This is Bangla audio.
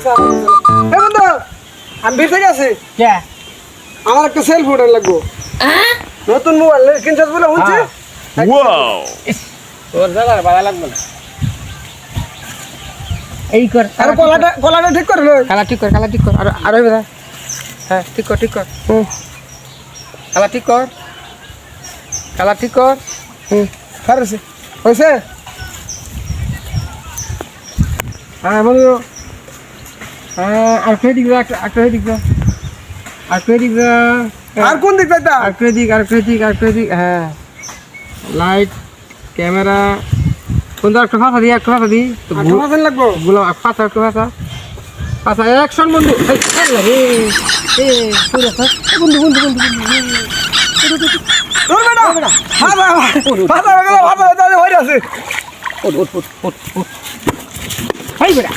এ বন্ধু আমি ভিতরে গেছি কে আমার একটা সেল ফোন লাগবো নতুন মোবাইল কিনছিস বলে হচ্ছে Wow! তোর দাদা ভালো লাগবে না এই কর আর কলাটা ঠিক করে লই কালা ঠিক কর আর হইবে না হ্যাঁ ঠিক কর কালা ঠিক কর খারাছে হইছে হ্যাঁ বন্ধু আর ক্রেডিট আর ক্রেডিট আর কোন দিক যাইতা আর ক্রেডিট হ্যাঁ লাইট ক্যামেরা বন্ধু একটা ফাঁসা দি তো আচ্ছা মাসেন লাগবো গুলো ফাঁসা অ্যাকশন বন্ধু বন্ধু তোর বেটা ভাষা হয়ে আছে ওঠ ভাই বেটা